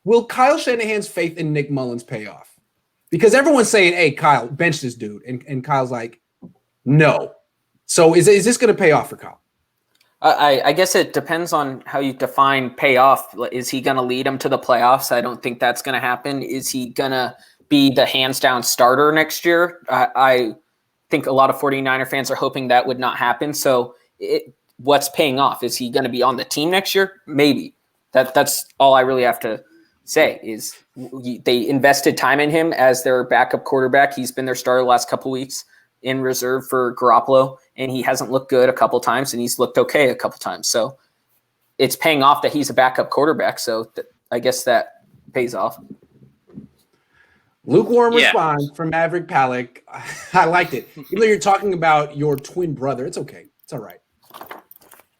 will Kyle Shanahan's faith in Nick Mullens pay off? Because everyone's saying, hey, Kyle, bench this dude. And Kyle's like, no. So is this going to pay off for Kyle? I guess it depends on how you define payoff. Is he going to lead him to the playoffs? I don't think that's going to happen. Is he going to be the hands down starter next year? I think a lot of 49er fans are hoping that would not happen. So what's paying off? Is he going to be on the team next year? Maybe. That's all I really have to say is they invested time in him as their backup quarterback. He's been their starter the last couple weeks in reserve for Garoppolo, and he hasn't looked good a couple times, and he's looked okay a couple times. So it's paying off that he's a backup quarterback. So I guess that pays off. Lukewarm response from Maverick Pallack. I liked it. Even though you're talking about your twin brother, it's okay. It's all right.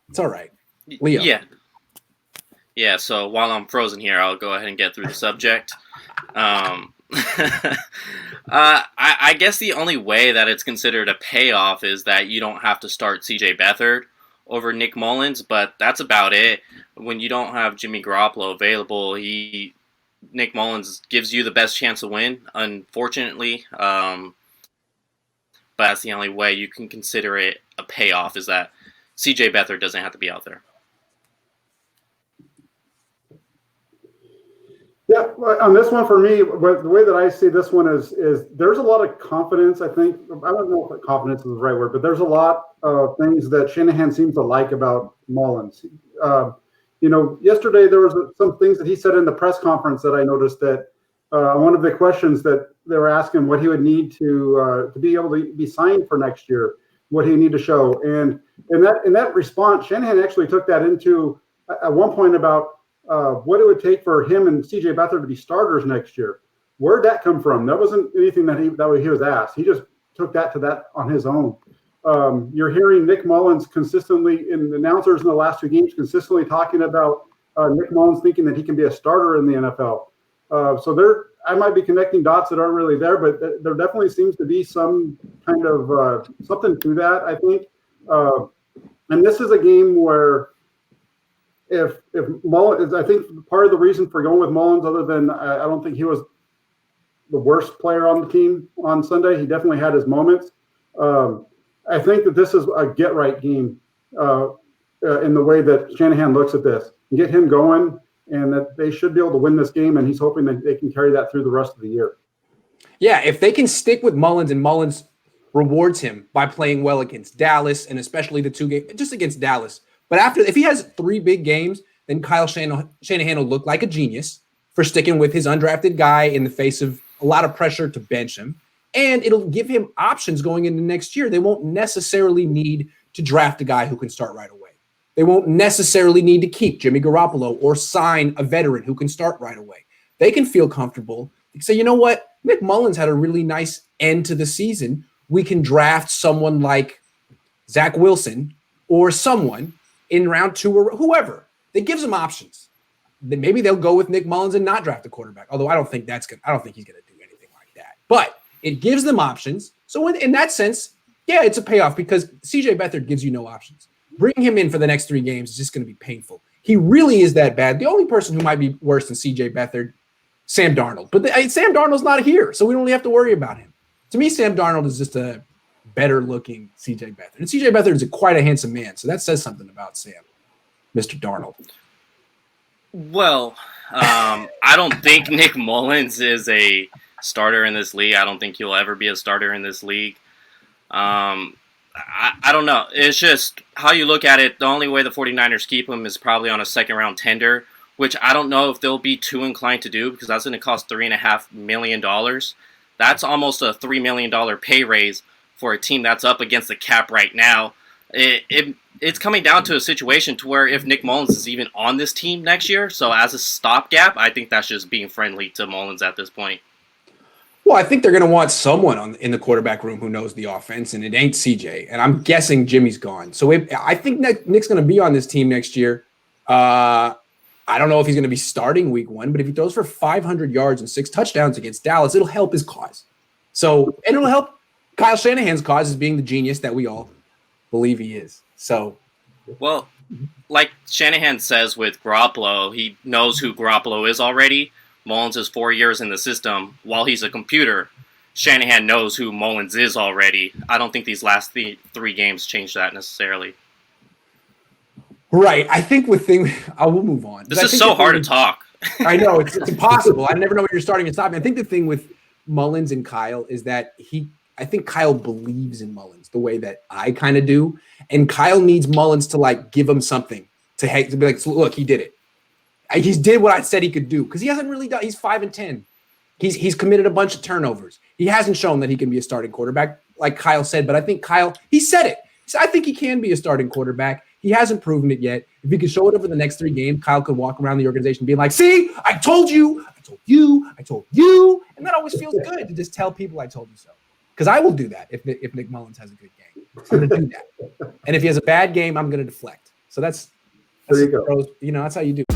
It's all right. Leo. Yeah, so while I'm frozen here, I'll go ahead and get through the subject. I guess the only way that it's considered a payoff is that you don't have to start CJ Beathard over Nick Mullens, but that's about it. When you don't have Jimmy Garoppolo available, Nick Mullens gives you the best chance to win, unfortunately. But that's the only way you can consider it a payoff, is that CJ Beathard doesn't have to be out there. Yeah, on this one for me, the way that I see this one is there's a lot of confidence, I think. I don't know if confidence is the right word, but there's a lot of things that Shanahan seems to like about Mullens. Yesterday there was some things that he said in the press conference that I noticed that one of the questions that they were asking what he would need to be able to be signed for next year, what he need to show. And in that response, Shanahan actually took that into at one point about what it would take for him and CJ Beathard to be starters next year. Where'd that come from? That wasn't anything that he was asked. He just took that on his own. You're hearing Nick Mullens consistently in the announcers in the last 2 games consistently talking about Nick Mullens thinking that he can be a starter in the NFL. So I might be connecting dots that aren't really there, but there definitely seems to be some kind of something to that, I think. And this is a game where if Mullens, I think part of the reason for going with Mullens, other than I don't think he was the worst player on the team on Sunday. He definitely had his moments. I think that this is a get-right game in the way that Shanahan looks at this. Get him going, and that they should be able to win this game, and he's hoping that they can carry that through the rest of the year. Yeah, if they can stick with Mullens and Mullens rewards him by playing well against Dallas, and especially the 2 games, just against Dallas. But if he has 3 big games, then Kyle Shanahan will look like a genius for sticking with his undrafted guy in the face of a lot of pressure to bench him. And it'll give him options going into next year. They won't necessarily need to draft a guy who can start right away. They won't necessarily need to keep Jimmy Garoppolo or sign a veteran who can start right away. They can feel comfortable. They can say, you know what? Nick Mullens had a really nice end to the season. We can draft someone like Zach Wilson or someone in round 2 or whoever. That gives them options. Then maybe they'll go with Nick Mullens and not draft a quarterback. Although I don't think he's going to do anything like that. But it gives them options. So in that sense, yeah, it's a payoff because CJ Beathard gives you no options. Bringing him in for the next 3 games is just going to be painful. He really is that bad. The only person who might be worse than CJ Beathard, Sam Darnold. But Sam Darnold's not here, so we don't really have to worry about him. To me, Sam Darnold is just a better-looking CJ Beathard. And CJ Beathard is quite a handsome man, so that says something about Sam, Mr. Darnold. Well, I don't think Nick Mullens is a starter in this league. I don't think he'll ever be a starter in this league. I don't know. It's just how you look at it. The only way the 49ers keep him is probably on a second-round tender, which I don't know if they'll be too inclined to do because that's going to cost $3.5 million. That's almost a $3 million pay raise for a team that's up against the cap right now. It's coming down to a situation to where if Nick Mullens is even on this team next year, so as a stopgap, I think that's just being friendly to Mullens at this point. Well, I think they're going to want someone in the quarterback room who knows the offense, and it ain't CJ. And I'm guessing Jimmy's gone. So I think Nick's going to be on this team next year. I don't know if he's going to be starting week 1, but if he throws for 500 yards and 6 touchdowns against Dallas, it'll help his cause. And it'll help Kyle Shanahan's cause as being the genius that we all believe he is. So Well, like Shanahan says with Garoppolo, he knows who Garoppolo is already. Mullens is 4 years in the system. While he's a computer, Shanahan knows who Mullens is already. I don't think these last three games change that necessarily. Right. I think I will move on. This is so hard to talk. I know it's impossible. I never know when you're starting and stopping. I think the thing with Mullens and Kyle is that I think Kyle believes in Mullens the way that I kind of do. And Kyle needs Mullens to like give him something to be like, look, he did it. He's did what I said he could do because he hasn't really done. He's 5-10. He's committed a bunch of turnovers. He hasn't shown that he can be a starting quarterback, like Kyle said. But I think Kyle, he said it. I think he can be a starting quarterback. He hasn't proven it yet. If he could show it over the next 3 games, Kyle could walk around the organization being like, see, I told you, I told you, I told you. And that always feels good to just tell people I told you so. Because I will do that if Nick Mullens has a good game. I'm going to do that. And if he has a bad game, I'm going to deflect. So that's there you go. That's how you do it.